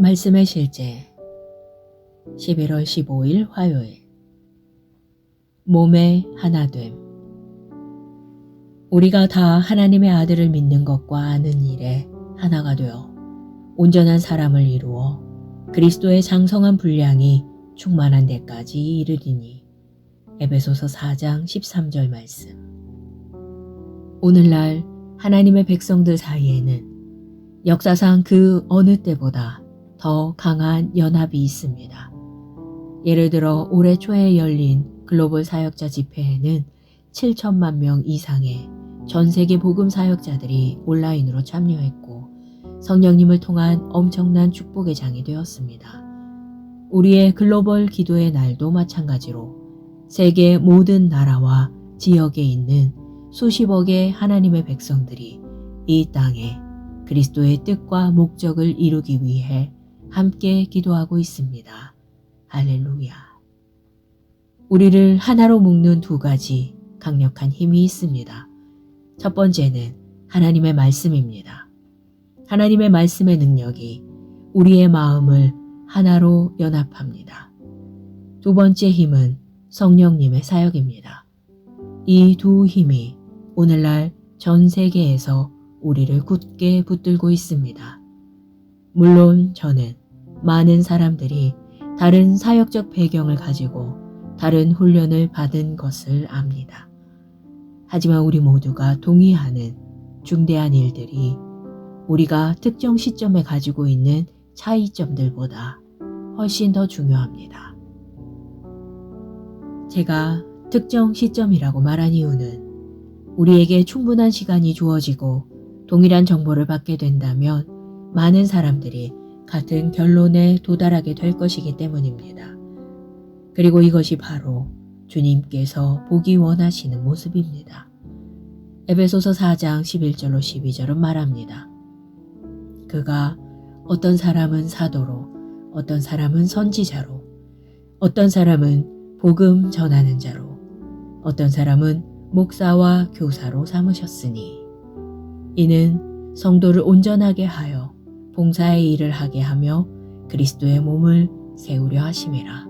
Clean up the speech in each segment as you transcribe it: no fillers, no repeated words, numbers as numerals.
말씀의 실제 11월 15일 화요일 몸의 하나됨. 우리가 다 하나님의 아들을 믿는 것과 아는 일에 하나가 되어 온전한 사람을 이루어 그리스도의 장성한 분량이 충만한 데까지 이르리니. 에베소서 4장 13절 말씀. 오늘날 하나님의 백성들 사이에는 역사상 그 어느 때보다 더 강한 연합이 있습니다. 예를 들어 올해 초에 열린 글로벌 사역자 집회에는 7천만 명 이상의 전 세계 복음 사역자들이 온라인으로 참여했고 성령님을 통한 엄청난 축복의 장이 되었습니다. 우리의 글로벌 기도의 날도 마찬가지로 세계 모든 나라와 지역에 있는 수십억의 하나님의 백성들이 이 땅에 그리스도의 뜻과 목적을 이루기 위해 함께 기도하고 있습니다. 할렐루야. 우리를 하나로 묶는 두 가지 강력한 힘이 있습니다. 첫 번째는 하나님의 말씀입니다. 하나님의 말씀의 능력이 우리의 마음을 하나로 연합합니다. 두 번째 힘은 성령님의 사역입니다. 이 두 힘이 오늘날 전 세계에서 우리를 굳게 붙들고 있습니다. 물론 저는 많은 사람들이 다른 사역적 배경을 가지고 다른 훈련을 받은 것을 압니다. 하지만 우리 모두가 동의하는 중대한 일들이 우리가 특정 시점에 가지고 있는 차이점들보다 훨씬 더 중요합니다. 제가 특정 시점이라고 말한 이유는 우리에게 충분한 시간이 주어지고 동일한 정보를 받게 된다면 많은 사람들이 같은 결론에 도달하게 될 것이기 때문입니다. 그리고 이것이 바로 주님께서 보기 원하시는 모습입니다. 에베소서 4장 11절로 12절은 말합니다. 그가 어떤 사람은 사도로, 어떤 사람은 선지자로, 어떤 사람은 복음 전하는 자로, 어떤 사람은 목사와 교사로 삼으셨으니 이는 성도를 온전하게 하여 봉사의 일을 하게 하며 그리스도의 몸을 세우려 하심이라.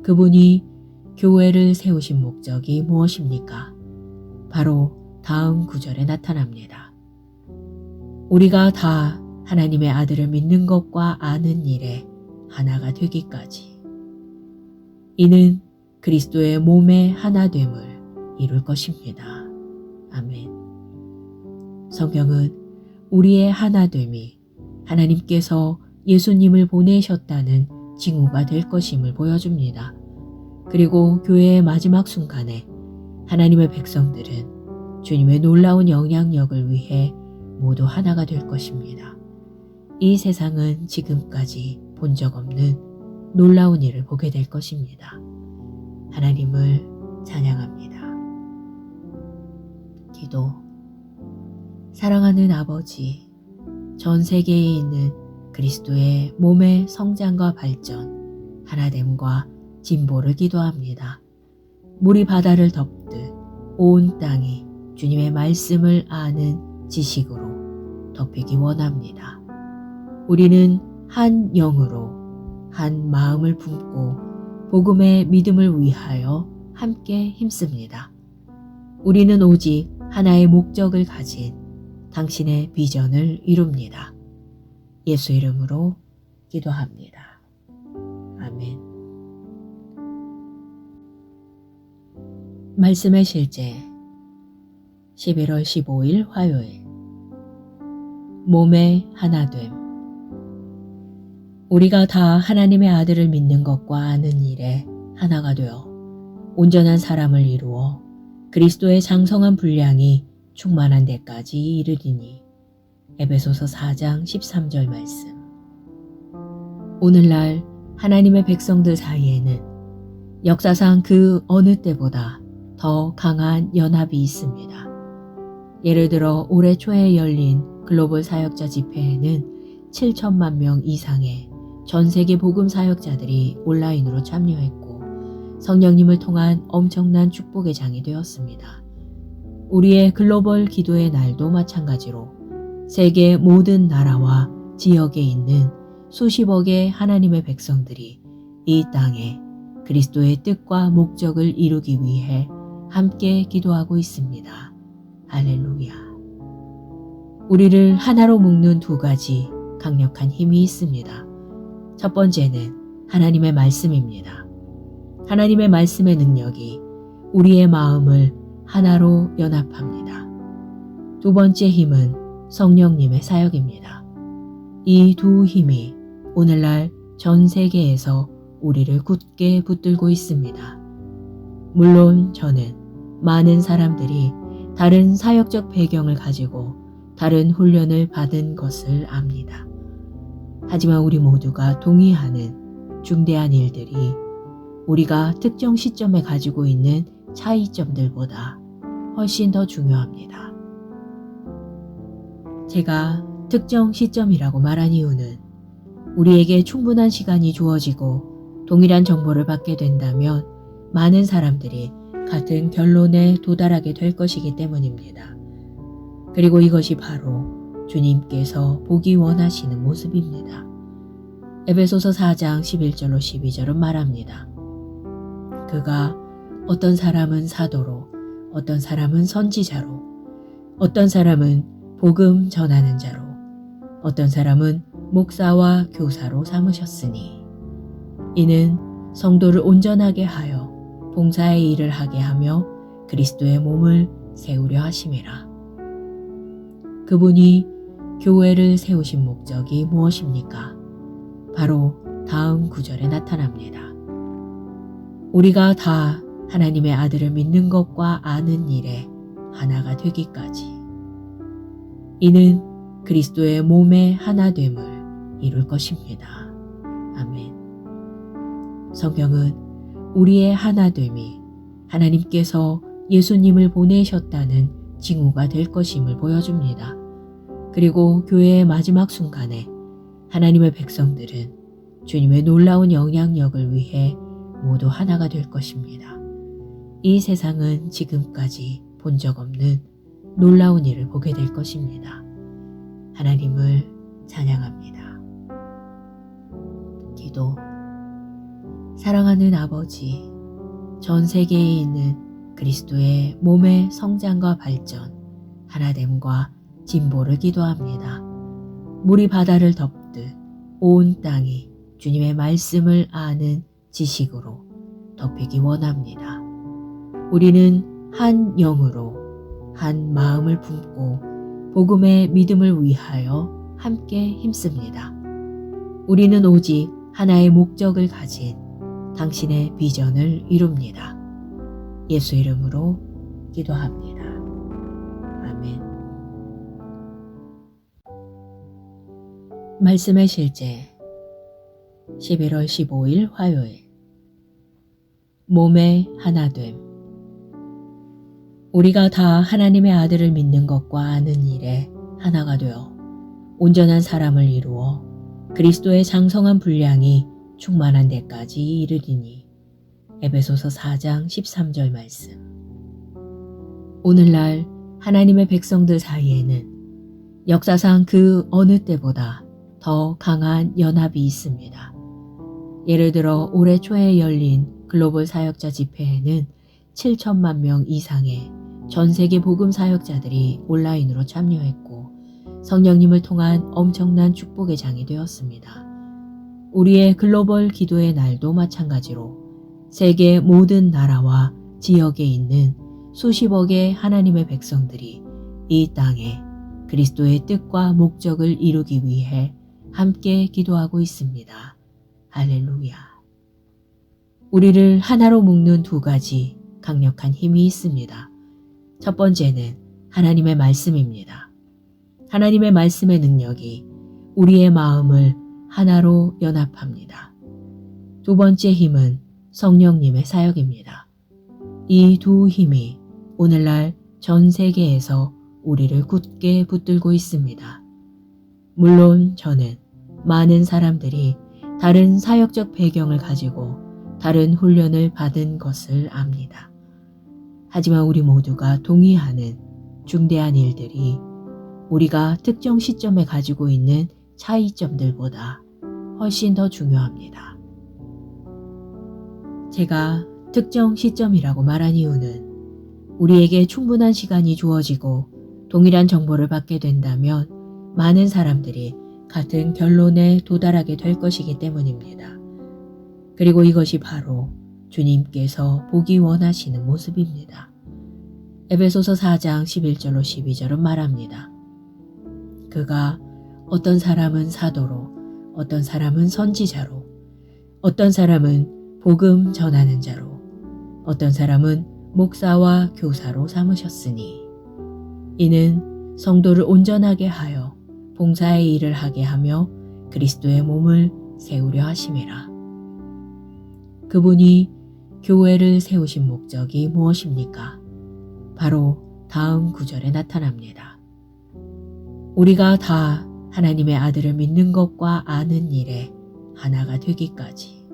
그분이 교회를 세우신 목적이 무엇입니까? 바로 다음 구절에 나타납니다. 우리가 다 하나님의 아들을 믿는 것과 아는 일에 하나가 되기까지. 이는 그리스도의 몸의 하나됨을 이룰 것입니다. 아멘. 성경은 우리의 하나됨이 하나님께서 예수님을 보내셨다는 징후가 될 것임을 보여줍니다. 그리고 교회의 마지막 순간에 하나님의 백성들은 주님의 놀라운 영향력을 위해 모두 하나가 될 것입니다. 이 세상은 지금까지 본 적 없는 놀라운 일을 보게 될 것입니다. 하나님을 찬양합니다. 기도. 사랑하는 아버지, 전 세계에 있는 그리스도의 몸의 성장과 발전, 하나됨과 진보를 기도합니다. 물이 바다를 덮듯 온 땅이 주님의 말씀을 아는 지식으로 덮이기 원합니다. 우리는 한 영으로 한 마음을 품고 복음의 믿음을 위하여 함께 힘씁니다. 우리는 오직 하나의 목적을 가진 당신의 비전을 이룹니다. 예수 이름으로 기도합니다. 아멘. 말씀의 실제 11월 15일 화요일 몸의 하나됨. 우리가 다 하나님의 아들을 믿는 것과 아는 일에 하나가 되어 온전한 사람을 이루어 그리스도의 장성한 분량이 충만한 데까지 이르리니. 에베소서 4장 13절 말씀. 오늘날 하나님의 백성들 사이에는 역사상 그 어느 때보다 더 강한 연합이 있습니다. 예를 들어 올해 초에 열린 글로벌 사역자 집회에는 7천만 명 이상의 전 세계 복음 사역자들이 온라인으로 참여했고 성령님을 통한 엄청난 축복의 장이 되었습니다. 우리의 글로벌 기도의 날도 마찬가지로 세계 모든 나라와 지역에 있는 수십억의 하나님의 백성들이 이 땅에 그리스도의 뜻과 목적을 이루기 위해 함께 기도하고 있습니다. 할렐루야. 우리를 하나로 묶는 두 가지 강력한 힘이 있습니다. 첫 번째는 하나님의 말씀입니다. 하나님의 말씀의 능력이 우리의 마음을 하나로 연합합니다. 두 번째 힘은 성령님의 사역입니다. 이 두 힘이 오늘날 전 세계에서 우리를 굳게 붙들고 있습니다. 물론 저는 많은 사람들이 다른 사역적 배경을 가지고 다른 훈련을 받은 것을 압니다. 하지만 우리 모두가 동의하는 중대한 일들이 우리가 특정 시점에 가지고 있는 차이점들보다 훨씬 더 중요합니다. 제가 특정 시점이라고 말한 이유는 우리에게 충분한 시간이 주어지고 동일한 정보를 받게 된다면 많은 사람들이 같은 결론에 도달하게 될 것이기 때문입니다. 그리고 이것이 바로 주님께서 보기 원하시는 모습입니다. 에베소서 4장 11절로 12절은 말합니다. 그가 어떤 사람은 사도로, 어떤 사람은 선지자로, 어떤 사람은 복음 전하는 자로, 어떤 사람은 목사와 교사로 삼으셨으니 이는 성도를 온전하게 하여 봉사의 일을 하게 하며 그리스도의 몸을 세우려 하심이라. 그분이 교회를 세우신 목적이 무엇입니까? 바로 다음 구절에 나타납니다. 우리가 다 하나님의 아들을 믿는 것과 아는 일에 하나가 되기까지. 이는 그리스도의 몸의 하나됨을 이룰 것입니다. 아멘. 성경은 우리의 하나됨이 하나님께서 예수님을 보내셨다는 징후가 될 것임을 보여줍니다. 그리고 교회의 마지막 순간에 하나님의 백성들은 주님의 놀라운 영향력을 위해 모두 하나가 될 것입니다. 이 세상은 지금까지 본 적 없는 놀라운 일을 보게 될 것입니다. 하나님을 찬양합니다. 기도. 사랑하는 아버지, 전 세계에 있는 그리스도의 몸의 성장과 발전, 하나됨과 진보를 기도합니다. 물이 바다를 덮듯 온 땅이 주님의 말씀을 아는 지식으로 덮이기 원합니다. 우리는 한 영으로 한 마음을 품고 복음의 믿음을 위하여 함께 힘씁니다. 우리는 오직 하나의 목적을 가진 당신의 비전을 이룹니다. 예수 이름으로 기도합니다. 아멘. 말씀의 실제 11월 15일 화요일 몸의 하나됨. 우리가 다 하나님의 아들을 믿는 것과 아는 일에 하나가 되어 온전한 사람을 이루어 그리스도의 장성한 분량이 충만한 데까지 이르리니. 에베소서 4장 13절 말씀. 오늘날 하나님의 백성들 사이에는 역사상 그 어느 때보다 더 강한 연합이 있습니다. 예를 들어 올해 초에 열린 글로벌 사역자 집회에는 7천만 명 이상의 전 세계 복음 사역자들이 온라인으로 참여했고 성령님을 통한 엄청난 축복의 장이 되었습니다. 우리의 글로벌 기도의 날도 마찬가지로 세계 모든 나라와 지역에 있는 수십억의 하나님의 백성들이 이 땅에 그리스도의 뜻과 목적을 이루기 위해 함께 기도하고 있습니다. 할렐루야. 우리를 하나로 묶는 두 가지 강력한 힘이 있습니다. 첫 번째는 하나님의 말씀입니다. 하나님의 말씀의 능력이 우리의 마음을 하나로 연합합니다. 두 번째 힘은 성령님의 사역입니다. 이 두 힘이 오늘날 전 세계에서 우리를 굳게 붙들고 있습니다. 물론 저는 많은 사람들이 다른 사역적 배경을 가지고 다른 훈련을 받은 것을 압니다. 하지만 우리 모두가 동의하는 중대한 일들이 우리가 특정 시점에 가지고 있는 차이점들보다 훨씬 더 중요합니다. 제가 특정 시점이라고 말한 이유는 우리에게 충분한 시간이 주어지고 동일한 정보를 받게 된다면 많은 사람들이 같은 결론에 도달하게 될 것이기 때문입니다. 그리고 이것이 바로 주님께서 보기 원하시는 모습입니다. 에베소서 4장 11절로 12절은 말합니다. 그가 어떤 사람은 사도로, 어떤 사람은 선지자로, 어떤 사람은 복음 전하는 자로, 어떤 사람은 목사와 교사로 삼으셨으니 이는 성도를 온전하게 하여 봉사의 일을 하게 하며 그리스도의 몸을 세우려 하심이라. 그분이 교회를 세우신 목적이 무엇입니까? 바로 다음 구절에 나타납니다. 우리가 다 하나님의 아들을 믿는 것과 아는 일에 하나가 되기까지.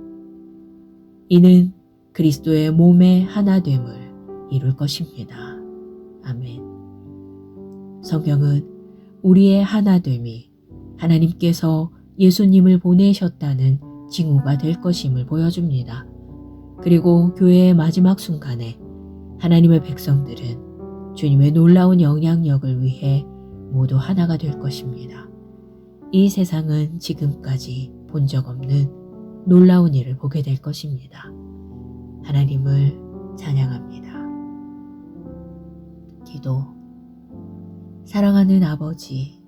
이는 그리스도의 몸의 하나됨을 이룰 것입니다. 아멘. 성경은 우리의 하나됨이 하나님께서 예수님을 보내셨다는 징후가 될 것임을 보여줍니다. 그리고 교회의 마지막 순간에 하나님의 백성들은 주님의 놀라운 영향력을 위해 모두 하나가 될 것입니다. 이 세상은 지금까지 본 적 없는 놀라운 일을 보게 될 것입니다. 하나님을 찬양합니다. 기도. 사랑하는 아버지,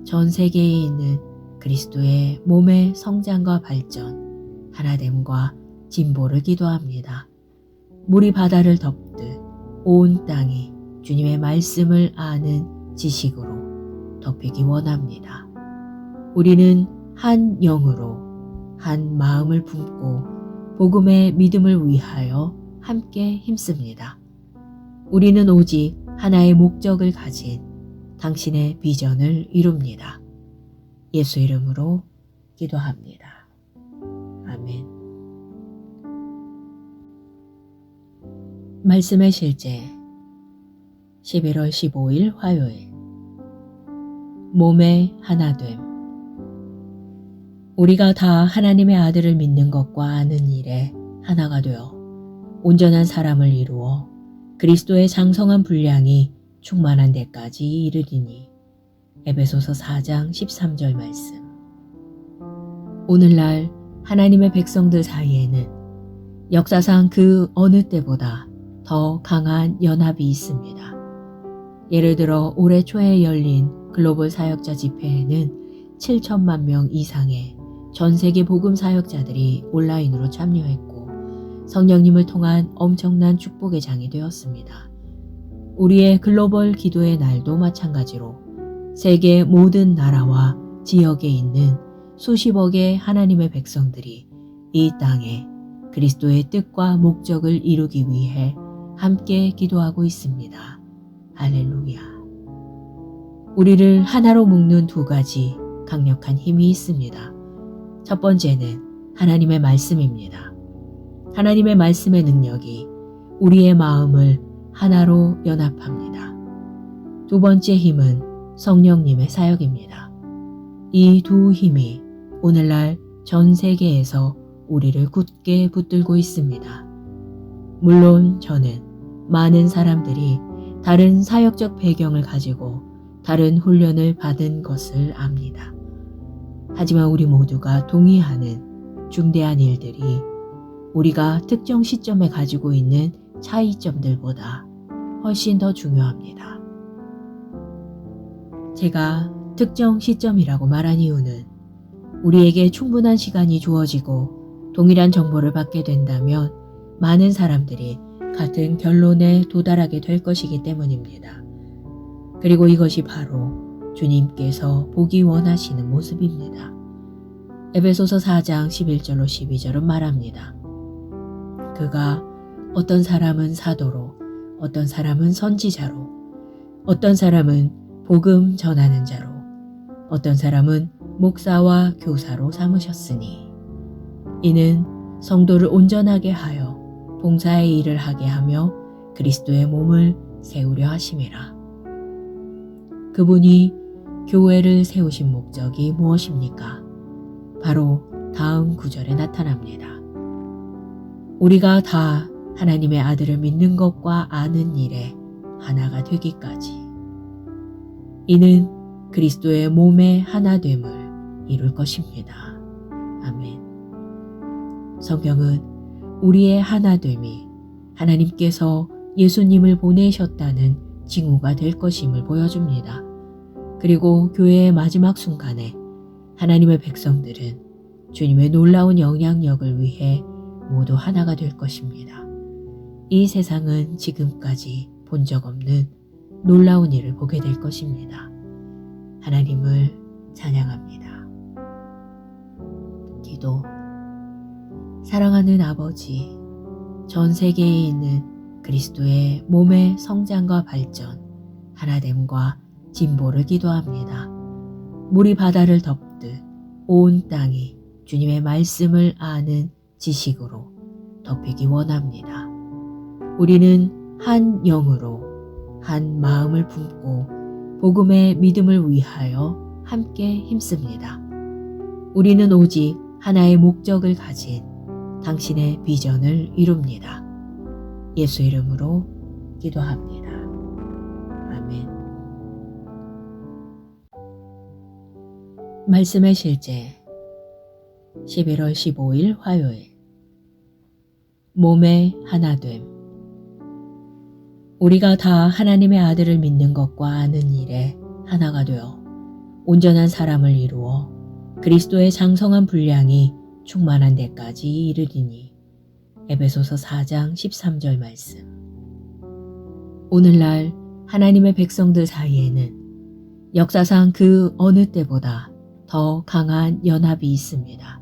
전 세계에 있는 그리스도의 몸의 성장과 발전, 하나됨과 진보를 기도합니다. 물이 바다를 덮듯 온 땅이 주님의 말씀을 아는 지식으로 덮이기 원합니다. 우리는 한 영으로 한 마음을 품고 복음의 믿음을 위하여 함께 힘씁니다. 우리는 오직 하나의 목적을 가진 당신의 비전을 이룹니다. 예수 이름으로 기도합니다. 아멘. 말씀의 실제 11월 15일 화요일 몸의 하나됨. 우리가 다 하나님의 아들을 믿는 것과 아는 일에 하나가 되어 온전한 사람을 이루어 그리스도의 장성한 분량이 충만한 데까지 이르리니. 에베소서 4장 13절 말씀. 오늘날 하나님의 백성들 사이에는 역사상 그 어느 때보다 더 강한 연합이 있습니다. 예를 들어 올해 초에 열린 글로벌 사역자 집회에는 7천만 명 이상의 전 세계 복음 사역자들이 온라인으로 참여했고 성령님을 통한 엄청난 축복의 장이 되었습니다. 우리의 글로벌 기도의 날도 마찬가지로 세계 모든 나라와 지역에 있는 수십억의 하나님의 백성들이 이 땅에 그리스도의 뜻과 목적을 이루기 위해 함께 기도하고 있습니다. 할렐루야. 우리를 하나로 묶는 두 가지 강력한 힘이 있습니다. 첫 번째는 하나님의 말씀입니다. 하나님의 말씀의 능력이 우리의 마음을 하나로 연합합니다. 두 번째 힘은 성령님의 사역입니다. 이 두 힘이 오늘날 전 세계에서 우리를 굳게 붙들고 있습니다. 물론 저는 많은 사람들이 다른 사역적 배경을 가지고 다른 훈련을 받은 것을 압니다. 하지만 우리 모두가 동의하는 중대한 일들이 우리가 특정 시점에 가지고 있는 차이점들보다 훨씬 더 중요합니다. 제가 특정 시점이라고 말한 이유는 우리에게 충분한 시간이 주어지고 동일한 정보를 받게 된다면 많은 사람들이 같은 결론에 도달하게 될 것이기 때문입니다. 그리고 이것이 바로 주님께서 보기 원하시는 모습입니다. 에베소서 4장 11절로 12절은 말합니다. 그가 어떤 사람은 사도로, 어떤 사람은 선지자로, 어떤 사람은 복음 전하는 자로, 어떤 사람은 목사와 교사로 삼으셨으니 이는 성도를 온전하게 하여 봉사의 일을 하게 하며 그리스도의 몸을 세우려 하심이라. 그분이 교회를 세우신 목적이 무엇입니까? 바로 다음 구절에 나타납니다. 우리가 다 하나님의 아들을 믿는 것과 아는 일에 하나가 되기까지. 이는 그리스도의 몸의 하나됨을 이룰 것입니다. 아멘. 성경은 우리의 하나됨이 하나님께서 예수님을 보내셨다는 징후가 될 것임을 보여줍니다. 그리고 교회의 마지막 순간에 하나님의 백성들은 주님의 놀라운 영향력을 위해 모두 하나가 될 것입니다. 이 세상은 지금까지 본 적 없는 놀라운 일을 보게 될 것입니다. 하나님을 찬양합니다. 기도. 사랑하는 아버지, 전 세계에 있는 그리스도의 몸의 성장과 발전, 하나됨과 진보를 기도합니다. 물이 바다를 덮듯 온 땅이 주님의 말씀을 아는 지식으로 덮이기 원합니다. 우리는 한 영으로 한 마음을 품고 복음의 믿음을 위하여 함께 힘씁니다. 우리는 오직 하나의 목적을 가진 당신의 비전을 이룹니다. 예수 이름으로 기도합니다. 아멘. 말씀의 실제 11월 15일 화요일. 몸의 하나됨. 우리가 다 하나님의 아들을 믿는 것과 아는 일에 하나가 되어 온전한 사람을 이루어 그리스도의 장성한 분량이 충만한 데까지 이르리니. 에베소서 4장 13절 말씀. 오늘날 하나님의 백성들 사이에는 역사상 그 어느 때보다 더 강한 연합이 있습니다.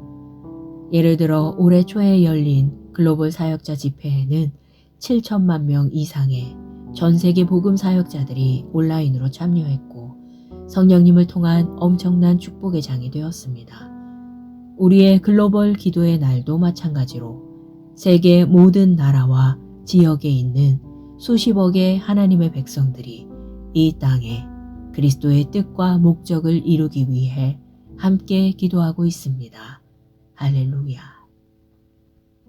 예를 들어 올해 초에 열린 글로벌 사역자 집회에는 7천만 명 이상의 전 세계 복음 사역자들이 온라인으로 참여했고 성령님을 통한 엄청난 축복의 장이 되었습니다. 우리의 글로벌 기도의 날도 마찬가지로 세계 모든 나라와 지역에 있는 수십억의 하나님의 백성들이 이 땅에 그리스도의 뜻과 목적을 이루기 위해 함께 기도하고 있습니다. 할렐루야.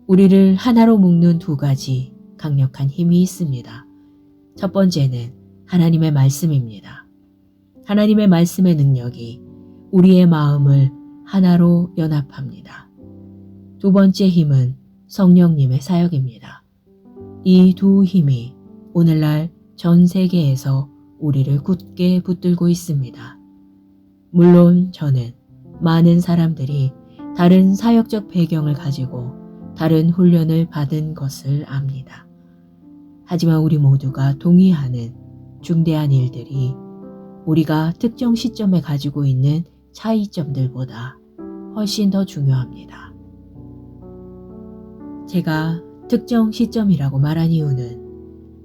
우리를 하나로 묶는 두 가지 강력한 힘이 있습니다. 첫 번째는 하나님의 말씀입니다. 하나님의 말씀의 능력이 우리의 마음을 하나로 연합합니다. 두 번째 힘은 성령님의 사역입니다. 이 두 힘이 오늘날 전 세계에서 우리를 굳게 붙들고 있습니다. 물론 저는 많은 사람들이 다른 사역적 배경을 가지고 다른 훈련을 받은 것을 압니다. 하지만 우리 모두가 동의하는 중대한 일들이 우리가 특정 시점에 가지고 있는 차이점들보다 훨씬 더 중요합니다. 제가 특정 시점이라고 말한 이유는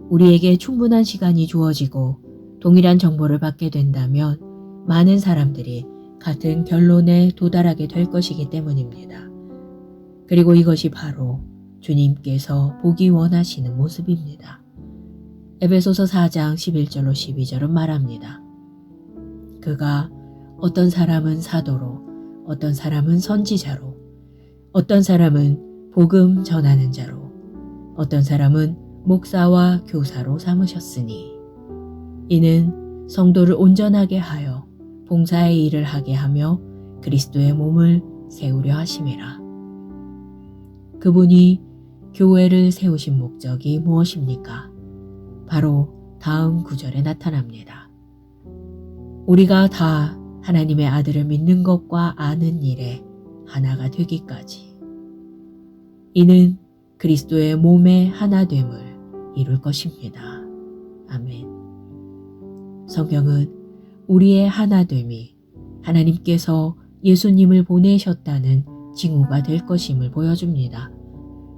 우리에게 충분한 시간이 주어지고 동일한 정보를 받게 된다면 많은 사람들이 같은 결론에 도달하게 될 것이기 때문입니다. 그리고 이것이 바로 주님께서 보기 원하시는 모습입니다. 에베소서 4장 11절로 12절은 말합니다. 그가 어떤 사람은 사도로, 어떤 사람은 선지자로, 어떤 사람은 복음 전하는 자로, 어떤 사람은 목사와 교사로 삼으셨으니 이는 성도를 온전하게 하여 봉사의 일을 하게 하며 그리스도의 몸을 세우려 하심이라. 그분이 교회를 세우신 목적이 무엇입니까? 바로 다음 구절에 나타납니다. 우리가 다 하나님의 아들을 믿는 것과 아는 일에 하나가 되기까지. 이는 그리스도의 몸의 하나됨을 이룰 것입니다. 아멘. 성경은 우리의 하나됨이 하나님께서 예수님을 보내셨다는 징후가 될 것임을 보여줍니다.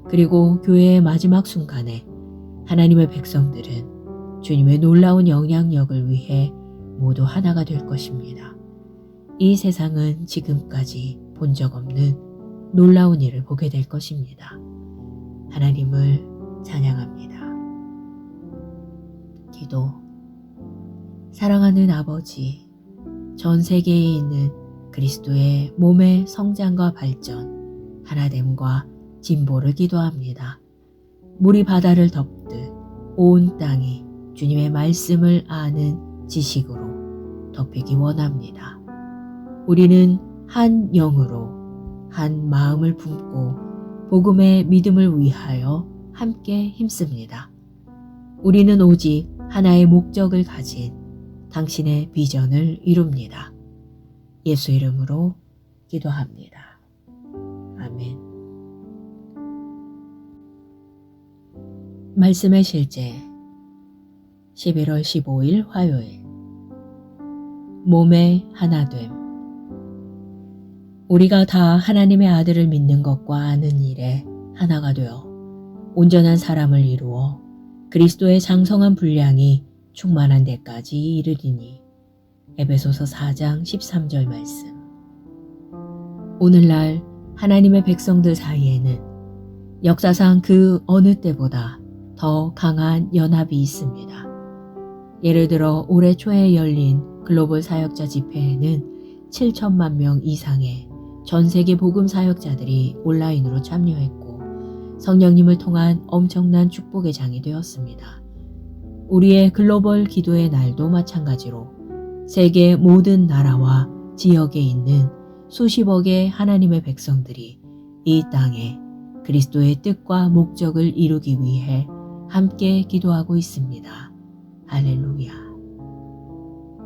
그리고 교회의 마지막 순간에 하나님의 백성들은 주님의 놀라운 영향력을 위해 모두 하나가 될 것입니다. 이 세상은 지금까지 본 적 없는 놀라운 일을 보게 될 것입니다. 하나님을 찬양합니다. 기도. 사랑하는 아버지, 전 세계에 있는 그리스도의 몸의 성장과 발전, 하나됨과 진보를 기도합니다. 물이 바다를 덮듯 온 땅이 주님의 말씀을 아는 지식으로 덮이기 원합니다. 우리는 한 영으로 한 마음을 품고 복음의 믿음을 위하여 함께 힘씁니다. 우리는 오직 하나의 목적을 가진 당신의 비전을 이룹니다. 예수 이름으로 기도합니다. 아멘. 말씀의 실제 11월 15일 화요일 몸의 하나됨. 우리가 다 하나님의 아들을 믿는 것과 아는 일에 하나가 되어 온전한 사람을 이루어 그리스도의 장성한 분량이 충만한 데까지 이르리니. 에베소서 4장 13절 말씀. 오늘날 하나님의 백성들 사이에는 역사상 그 어느 때보다 더 강한 연합이 있습니다. 예를 들어 올해 초에 열린 글로벌 사역자 집회에는 7천만 명 이상의 전 세계 복음 사역자들이 온라인으로 참여했고 성령님을 통한 엄청난 축복의 장이 되었습니다. 우리의 글로벌 기도의 날도 마찬가지로 세계 모든 나라와 지역에 있는 수십억의 하나님의 백성들이 이 땅에 그리스도의 뜻과 목적을 이루기 위해 함께 기도하고 있습니다. 할렐루야.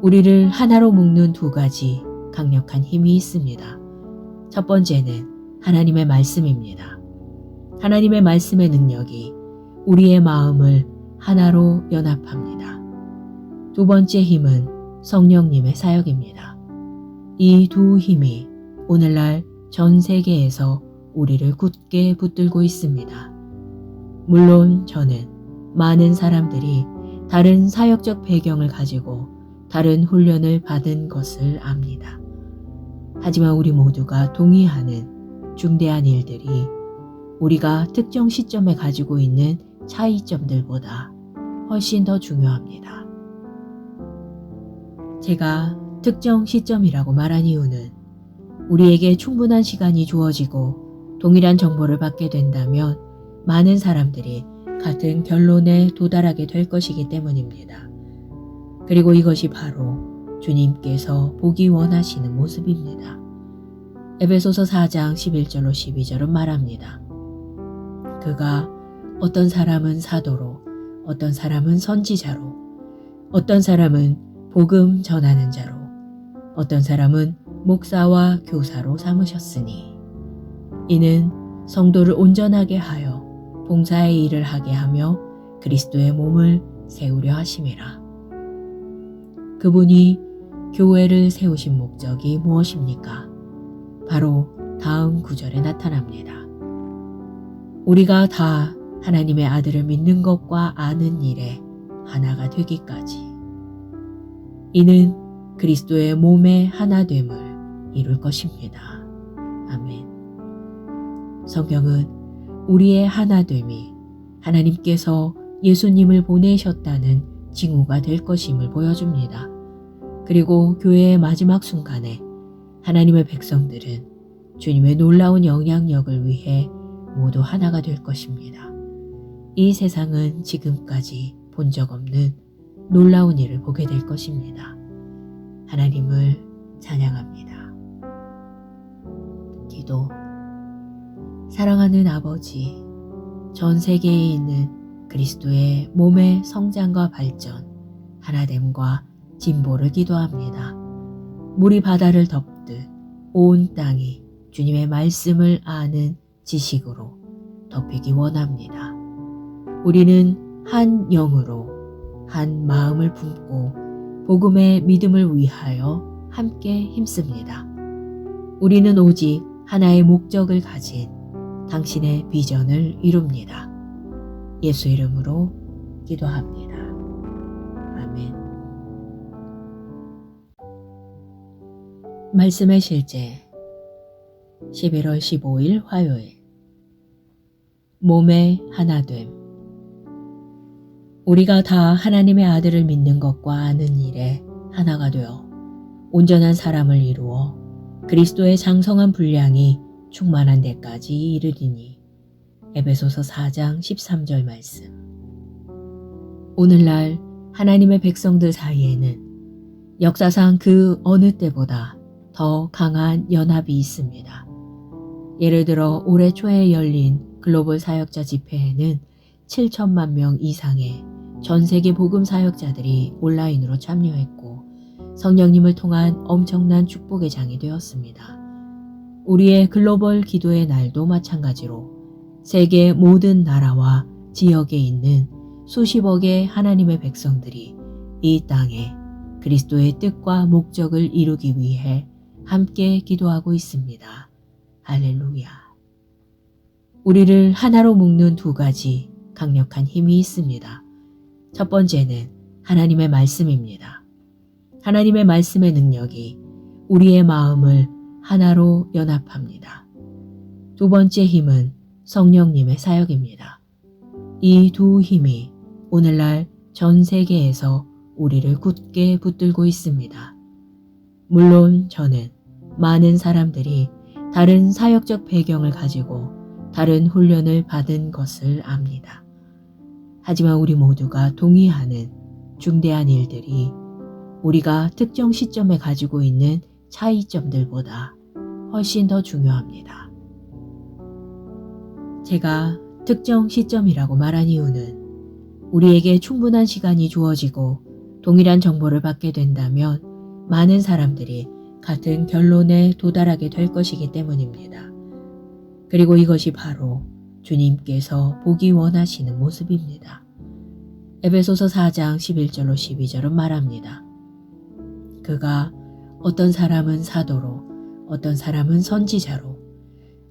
우리를 하나로 묶는 두 가지 강력한 힘이 있습니다. 첫 번째는 하나님의 말씀입니다. 하나님의 말씀의 능력이 우리의 마음을 하나로 연합합니다. 두 번째 힘은 성령님의 사역입니다. 이 두 힘이 오늘날 전 세계에서 우리를 굳게 붙들고 있습니다. 물론 저는 많은 사람들이 다른 사역적 배경을 가지고 다른 훈련을 받은 것을 압니다. 하지만 우리 모두가 동의하는 중대한 일들이 우리가 특정 시점에 가지고 있는 차이점들보다 훨씬 더 중요합니다. 제가 특정 시점이라고 말한 이유는 우리에게 충분한 시간이 주어지고 동일한 정보를 받게 된다면 많은 사람들이 같은 결론에 도달하게 될 것이기 때문입니다. 그리고 이것이 바로 주님께서 보기 원하시는 모습입니다. 에베소서 4장 11절로 12절은 말합니다. 그가 어떤 사람은 사도로, 어떤 사람은 선지자로, 어떤 사람은 복음 전하는 자로, 어떤 사람은 목사와 교사로 삼으셨으니 이는 성도를 온전하게 하여 봉사의 일을 하게 하며 그리스도의 몸을 세우려 하심이라. 그분이 교회를 세우신 목적이 무엇입니까? 바로 다음 구절에 나타납니다. 우리가 다 하나님의 아들을 믿는 것과 아는 일에 하나가 되기까지. 이는 그리스도의 몸의 하나됨을 이룰 것입니다. 아멘. 성경은 우리의 하나됨이 하나님께서 예수님을 보내셨다는 징후가 될 것임을 보여줍니다. 그리고 교회의 마지막 순간에 하나님의 백성들은 주님의 놀라운 영향력을 위해 모두 하나가 될 것입니다. 이 세상은 지금까지 본 적 없는 놀라운 일을 보게 될 것입니다. 하나님을 찬양합니다. 기도. 사랑하는 아버지, 전 세계에 있는 그리스도의 몸의 성장과 발전, 하나됨과 진보를 기도합니다. 물이 바다를 덮듯 온 땅이 주님의 말씀을 아는 지식으로 덮이기 원합니다. 우리는 한 영으로 한 마음을 품고 복음의 믿음을 위하여 함께 힘씁니다. 우리는 오직 하나의 목적을 가진 당신의 비전을 이룹니다. 예수 이름으로 기도합니다. 아멘. 말씀의 실제 11월 15일 화요일 몸의 하나됨. 우리가 다 하나님의 아들을 믿는 것과 아는 일에 하나가 되어 온전한 사람을 이루어 그리스도의 장성한 분량이 충만한 데까지 이르리니. 에베소서 4장 13절 말씀. 오늘날 하나님의 백성들 사이에는 역사상 그 어느 때보다 더 강한 연합이 있습니다. 예를 들어 올해 초에 열린 글로벌 사역자 집회에는 7천만 명 이상의 전 세계 복음 사역자들이 온라인으로 참여했고 성령님을 통한 엄청난 축복의 장이 되었습니다. 우리의 글로벌 기도의 날도 마찬가지로 세계 모든 나라와 지역에 있는 수십억의 하나님의 백성들이 이 땅에 그리스도의 뜻과 목적을 이루기 위해 함께 기도하고 있습니다. 할렐루야. 우리를 하나로 묶는 두 가지 강력한 힘이 있습니다. 첫 번째는 하나님의 말씀입니다. 하나님의 말씀의 능력이 우리의 마음을 하나로 연합합니다. 두 번째 힘은 성령님의 사역입니다. 이 두 힘이 오늘날 전 세계에서 우리를 굳게 붙들고 있습니다. 물론 저는 많은 사람들이 다른 사역적 배경을 가지고 다른 훈련을 받은 것을 압니다. 하지만 우리 모두가 동의하는 중대한 일들이 우리가 특정 시점에 가지고 있는 차이점들보다 훨씬 더 중요합니다. 제가 특정 시점이라고 말한 이유는 우리에게 충분한 시간이 주어지고 동일한 정보를 받게 된다면 많은 사람들이 같은 결론에 도달하게 될 것이기 때문입니다. 그리고 이것이 바로 주님께서 보기 원하시는 모습입니다. 에베소서 4장 11절로 12절은 말합니다. 그가 어떤 사람은 사도로, 어떤 사람은 선지자로,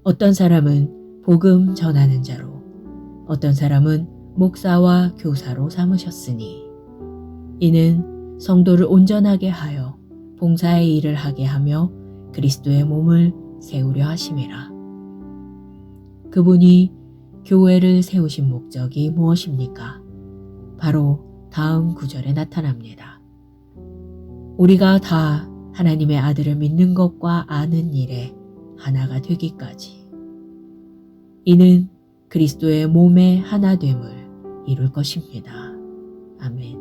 어떤 사람은 복음 전하는 자로, 어떤 사람은 목사와 교사로 삼으셨으니 이는 성도를 온전하게 하여 봉사의 일을 하게 하며 그리스도의 몸을 세우려 하심이라. 그분이 교회를 세우신 목적이 무엇입니까? 바로 다음 구절에 나타납니다. 우리가 다 하나님의 아들을 믿는 것과 아는 일에 하나가 되기까지. 이는 그리스도의 몸의 하나됨을 이룰 것입니다. 아멘.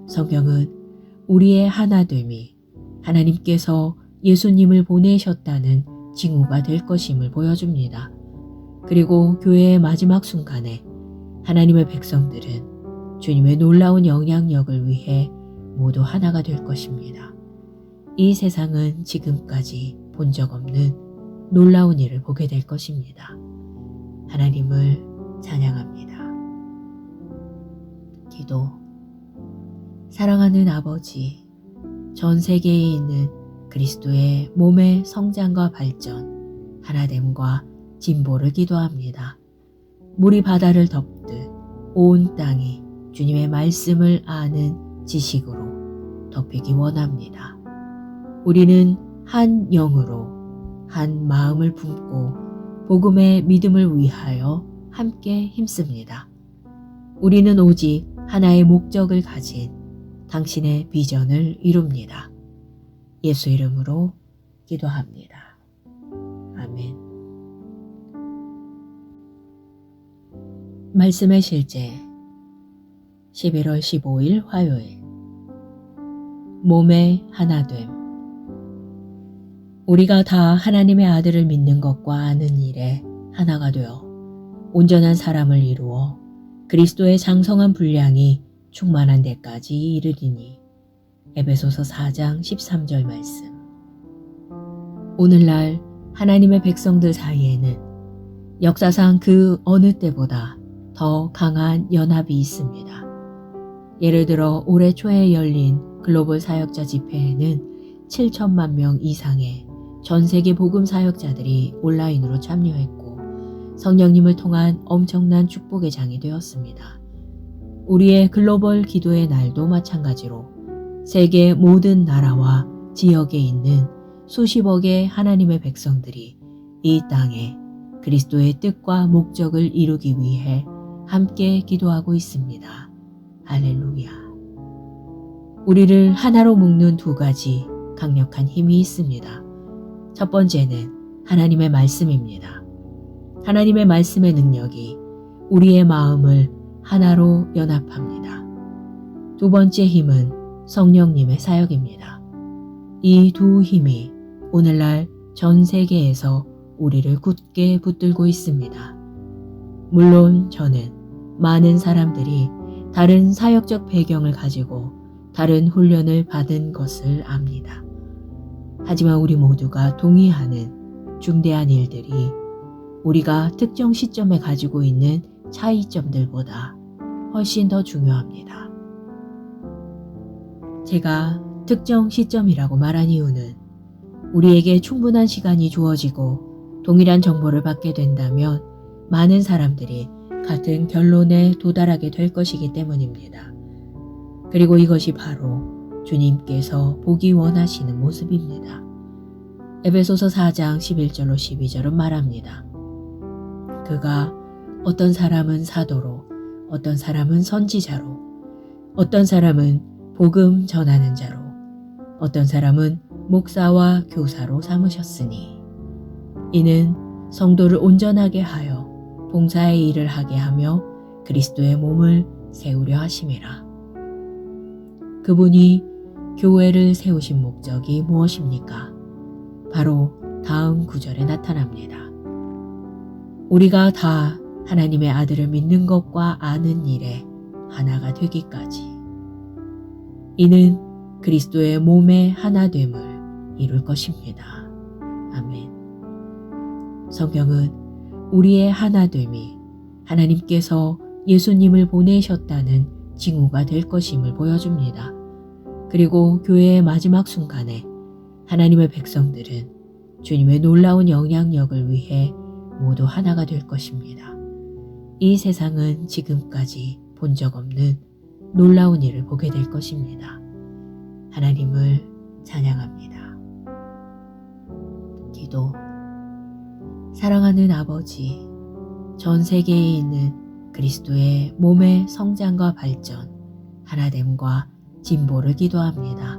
성경은 우리의 하나됨이 하나님께서 예수님을 보내셨다는 징후가 될 것임을 보여줍니다. 그리고 교회의 마지막 순간에 하나님의 백성들은 주님의 놀라운 영향력을 위해 모두 하나가 될 것입니다. 이 세상은 지금까지 본 적 없는 놀라운 일을 보게 될 것입니다. 하나님을 찬양합니다. 기도. 사랑하는 아버지, 전 세계에 있는 그리스도의 몸의 성장과 발전, 하나됨과 진보를 기도합니다. 물이 바다를 덮듯 온 땅이 주님의 말씀을 아는 지식으로 덮이기 원합니다. 우리는 한 영으로 한 마음을 품고 복음의 믿음을 위하여 함께 힘씁니다. 우리는 오직 하나의 목적을 가진 당신의 비전을 이룹니다. 예수 이름으로 기도합니다. 아멘. 말씀의 실제 11월 15일 화요일. 몸의 하나됨. 우리가 다 하나님의 아들을 믿는 것과 아는 일에 하나가 되어 온전한 사람을 이루어 그리스도의 장성한 분량이 충만한 데까지 이르리니. 에베소서 4장 13절 말씀. 오늘날 하나님의 백성들 사이에는 역사상 그 어느 때보다 더 강한 연합이 있습니다. 예를 들어 올해 초에 열린 글로벌 사역자 집회에는 7천만 명 이상의 전 세계 복음 사역자들이 온라인으로 참여했고 성령님을 통한 엄청난 축복의 장이 되었습니다. 우리의 글로벌 기도의 날도 마찬가지로 세계 모든 나라와 지역에 있는 수십억의 하나님의 백성들이 이 땅에 그리스도의 뜻과 목적을 이루기 위해 함께 기도하고 있습니다. 할렐루야. 우리를 하나로 묶는 두 가지 강력한 힘이 있습니다. 첫 번째는 하나님의 말씀입니다. 하나님의 말씀의 능력이 우리의 마음을 하나로 연합합니다. 두 번째 힘은 성령님의 사역입니다. 이 두 힘이 오늘날 전 세계에서 우리를 굳게 붙들고 있습니다. 물론 저는 많은 사람들이 다른 사역적 배경을 가지고 다른 훈련을 받은 것을 압니다. 하지만 우리 모두가 동의하는 중대한 일들이 우리가 특정 시점에 가지고 있는 차이점들보다 훨씬 더 중요합니다. 제가 특정 시점이라고 말한 이유는 우리에게 충분한 시간이 주어지고 동일한 정보를 받게 된다면 많은 사람들이 같은 결론에 도달하게 될 것이기 때문입니다. 그리고 이것이 바로 주님께서 보기 원하시는 모습입니다. 에베소서 4장 11절로 12절은 말합니다. 그가 어떤 사람은 사도로, 어떤 사람은 선지자로, 어떤 사람은 복음 전하는 자로, 어떤 사람은 목사와 교사로 삼으셨으니 이는 성도를 온전하게 하여 봉사의 일을 하게 하며 그리스도의 몸을 세우려 하심이라. 그분이 교회를 세우신 목적이 무엇입니까? 바로 다음 구절에 나타납니다. 우리가 다 하나님의 아들을 믿는 것과 아는 일에 하나가 되기까지. 이는 그리스도의 몸의 하나됨을 이룰 것입니다. 아멘. 성경은 우리의 하나됨이 하나님께서 예수님을 보내셨다는 징후가 될 것임을 보여줍니다. 그리고 교회의 마지막 순간에 하나님의 백성들은 주님의 놀라운 영향력을 위해 모두 하나가 될 것입니다. 이 세상은 지금까지 본 적 없는 놀라운 일을 보게 될 것입니다. 하나님을 찬양합니다. 기도. 사랑하는 아버지, 전 세계에 있는 그리스도의 몸의 성장과 발전, 하나됨과 진보를 기도합니다.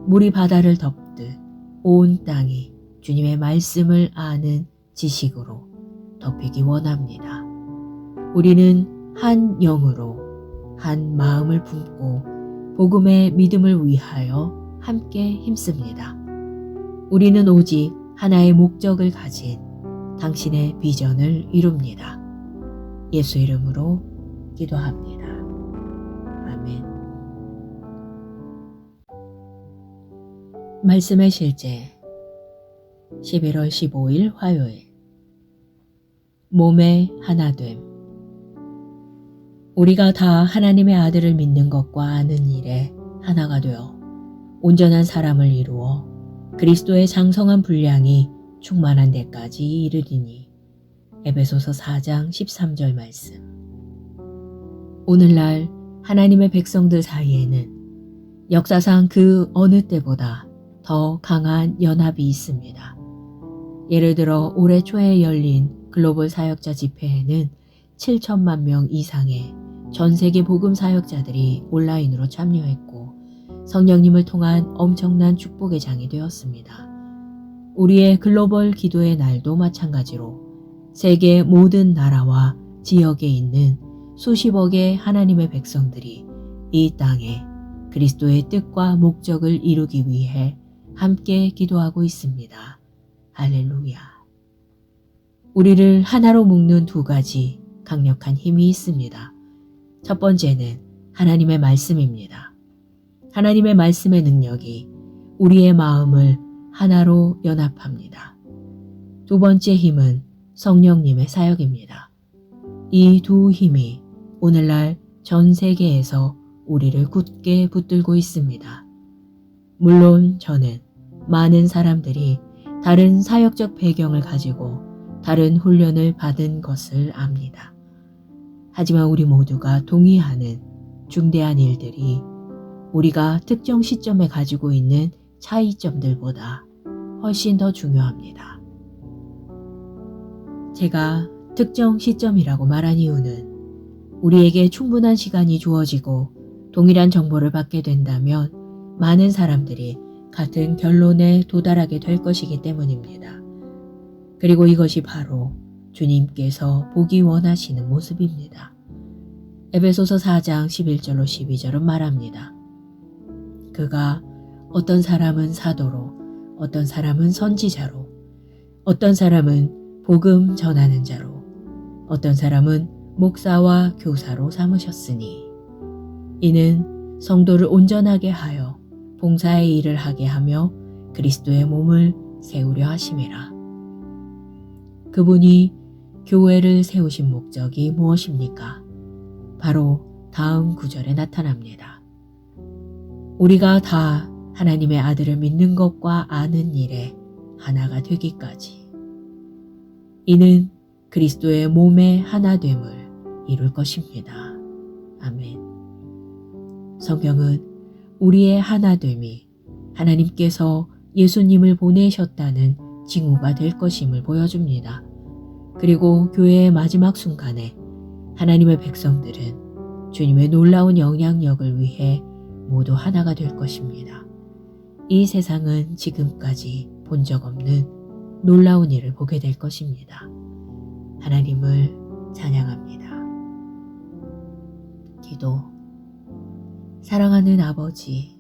물이 바다를 덮듯 온 땅이 주님의 말씀을 아는 지식으로 덮이기 원합니다. 우리는 한 영으로 한 마음을 품고 복음의 믿음을 위하여 함께 힘씁니다. 우리는 오직 하나의 목적을 가진 당신의 비전을 이룹니다. 예수 이름으로 기도합니다. 아멘. 말씀의 실제 11월 15일 화요일 몸의 하나됨. 우리가 다 하나님의 아들을 믿는 것과 아는 일에 하나가 되어 온전한 사람을 이루어 그리스도의 장성한 분량이 충만한 데까지 이르리니. 에베소서 4장 13절 말씀. 오늘날 하나님의 백성들 사이에는 역사상 그 어느 때보다 더 강한 연합이 있습니다. 예를 들어 올해 초에 열린 글로벌 사역자 집회에는 7천만 명 이상의 전 세계 복음 사역자들이 온라인으로 참여했고 성령님을 통한 엄청난 축복의 장이 되었습니다. 우리의 글로벌 기도의 날도 마찬가지로 세계 모든 나라와 지역에 있는 수십억의 하나님의 백성들이 이 땅에 그리스도의 뜻과 목적을 이루기 위해 함께 기도하고 있습니다. 할렐루야. 우리를 하나로 묶는 두 가지 강력한 힘이 있습니다. 첫 번째는 하나님의 말씀입니다. 하나님의 말씀의 능력이 우리의 마음을 하나로 연합합니다. 두 번째 힘은 성령님의 사역입니다. 이 두 힘이 오늘날 전 세계에서 우리를 굳게 붙들고 있습니다. 물론 저는 많은 사람들이 다른 사역적 배경을 가지고 다른 훈련을 받은 것을 압니다. 하지만 우리 모두가 동의하는 중대한 일들이 우리가 특정 시점에 가지고 있는 차이점들보다 훨씬 더 중요합니다. 제가 특정 시점이라고 말한 이유는 우리에게 충분한 시간이 주어지고 동일한 정보를 받게 된다면 많은 사람들이 같은 결론에 도달하게 될 것이기 때문입니다. 그리고 이것이 바로 주님께서 보기 원하시는 모습입니다. 에베소서 4장 11절로 12절은 말합니다. 그가 어떤 사람은 사도로, 어떤 사람은 선지자로, 어떤 사람은 복음 전하는 자로, 어떤 사람은 목사와 교사로 삼으셨으니 이는 성도를 온전하게 하여 봉사의 일을 하게 하며 그리스도의 몸을 세우려 하심이라. 그분이 교회를 세우신 목적이 무엇입니까? 바로 다음 구절에 나타납니다. 우리가 다 하나님의 아들을 믿는 것과 아는 일에 하나가 되기까지. 이는 그리스도의 몸의 하나됨을 이룰 것입니다. 아멘. 성경은 우리의 하나됨이 하나님께서 예수님을 보내셨다는 징후가 될 것임을 보여줍니다. 그리고 교회의 마지막 순간에 하나님의 백성들은 주님의 놀라운 영향력을 위해 모두 하나가 될 것입니다. 이 세상은 지금까지 본 적 없는 놀라운 일을 보게 될 것입니다. 하나님을 찬양합니다. 기도. 사랑하는 아버지,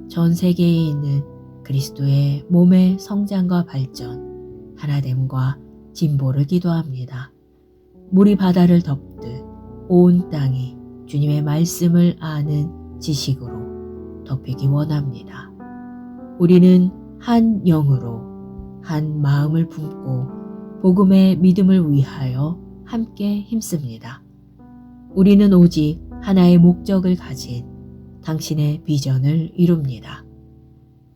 전 세계에 있는 그리스도의 몸의 성장과 발전, 하나됨과 진보를 기도합니다. 물이 바다를 덮듯 온 땅이 주님의 말씀을 아는 지식으로 덮이기 원합니다. 우리는 한 영으로 한 마음을 품고 복음의 믿음을 위하여 함께 힘씁니다. 우리는 오직 하나의 목적을 가진 당신의 비전을 이룹니다.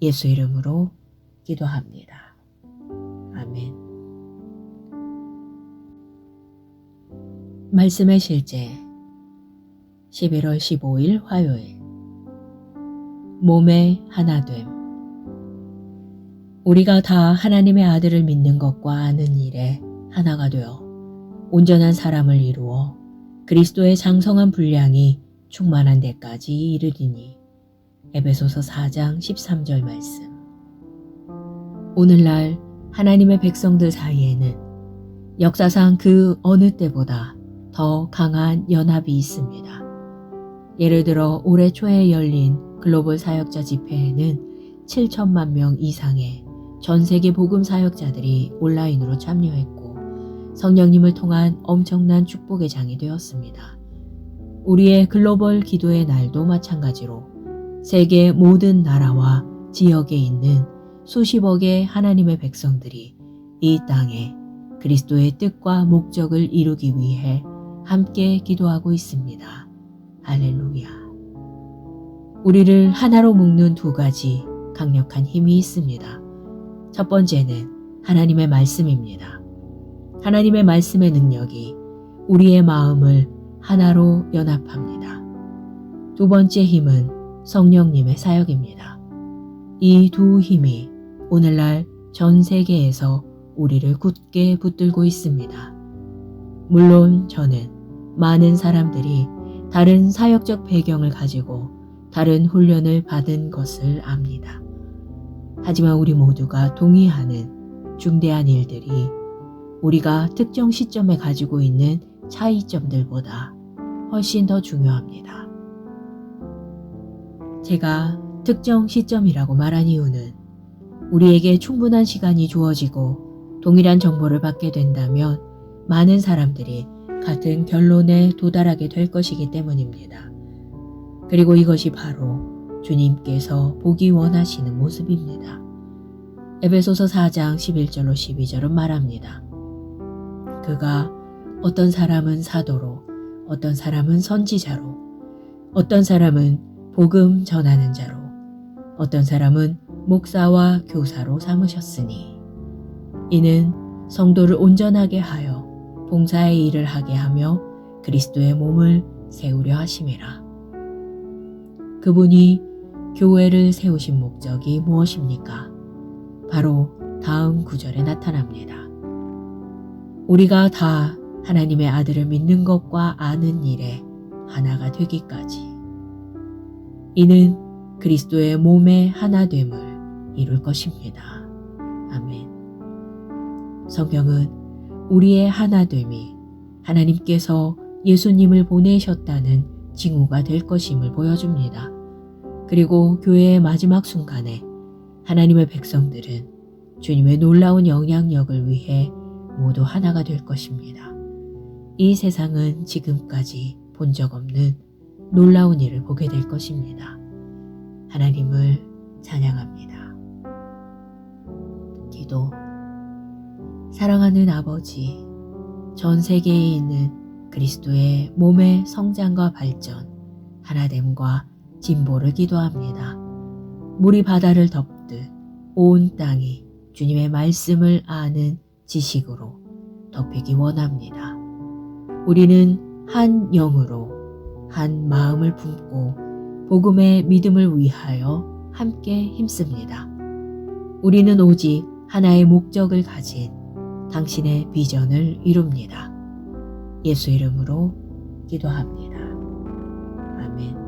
예수 이름으로 기도합니다. 아멘. 말씀의 실제 11월 15일 화요일 몸의 하나됨. 우리가 다 하나님의 아들을 믿는 것과 아는 일에 하나가 되어 온전한 사람을 이루어 그리스도의 장성한 분량이 충만한 데까지 이르리니. 에베소서 4장 13절 말씀. 오늘날 하나님의 백성들 사이에는 역사상 그 어느 때보다 더 강한 연합이 있습니다. 예를 들어 올해 초에 열린 글로벌 사역자 집회에는 7천만 명 이상의 전 세계 복음 사역자들이 온라인으로 참여했고 성령님을 통한 엄청난 축복의 장이 되었습니다. 우리의 글로벌 기도의 날도 마찬가지로 세계 모든 나라와 지역에 있는 수십억의 하나님의 백성들이 이 땅에 그리스도의 뜻과 목적을 이루기 위해 함께 기도하고 있습니다. 할렐루야. 우리를 하나로 묶는 두 가지 강력한 힘이 있습니다. 첫 번째는 하나님의 말씀입니다. 하나님의 말씀의 능력이 우리의 마음을 하나로 연합합니다. 두 번째 힘은 성령님의 사역입니다. 이 두 힘이 오늘날 전 세계에서 우리를 굳게 붙들고 있습니다. 물론 저는 많은 사람들이 다른 사역적 배경을 가지고 다른 훈련을 받은 것을 압니다. 하지만 우리 모두가 동의하는 중대한 일들이 우리가 특정 시점에 가지고 있는 차이점들보다 훨씬 더 중요합니다. 제가 특정 시점이라고 말한 이유는 우리에게 충분한 시간이 주어지고 동일한 정보를 받게 된다면 많은 사람들이 같은 결론에 도달하게 될 것이기 때문입니다. 그리고 이것이 바로 주님께서 보기 원하시는 모습입니다. 에베소서 4장 11절로 12절은 말합니다. 그가 어떤 사람은 사도로, 어떤 사람은 선지자로, 어떤 사람은 복음 전하는 자로, 어떤 사람은 목사와 교사로 삼으셨으니 이는 성도를 온전하게 하여 봉사의 일을 하게 하며 그리스도의 몸을 세우려 하심이라. 그분이 교회를 세우신 목적이 무엇입니까? 바로 다음 구절에 나타납니다. 우리가 다 하나님의 아들을 믿는 것과 아는 일에 하나가 되기까지. 이는 그리스도의 몸의 하나됨을 이룰 것입니다. 아멘. 성경은 우리의 하나됨이 하나님께서 예수님을 보내셨다는 징후가 될 것임을 보여줍니다. 그리고 교회의 마지막 순간에 하나님의 백성들은 주님의 놀라운 영향력을 위해 모두 하나가 될 것입니다. 이 세상은 지금까지 본 적 없는 놀라운 일을 보게 될 것입니다. 하나님을 찬양합니다. 기도. 사랑하는 아버지, 전 세계에 있는 그리스도의 몸의 성장과 발전, 하나됨과 진보를 기도합니다. 물이 바다를 덮듯 온 땅이 주님의 말씀을 아는 지식으로 덮이기 원합니다. 우리는 한 영으로 한 마음을 품고 복음의 믿음을 위하여 함께 힘씁니다. 우리는 오직 하나의 목적을 가진 당신의 비전을 이룹니다. 예수 이름으로 기도합니다. 아멘.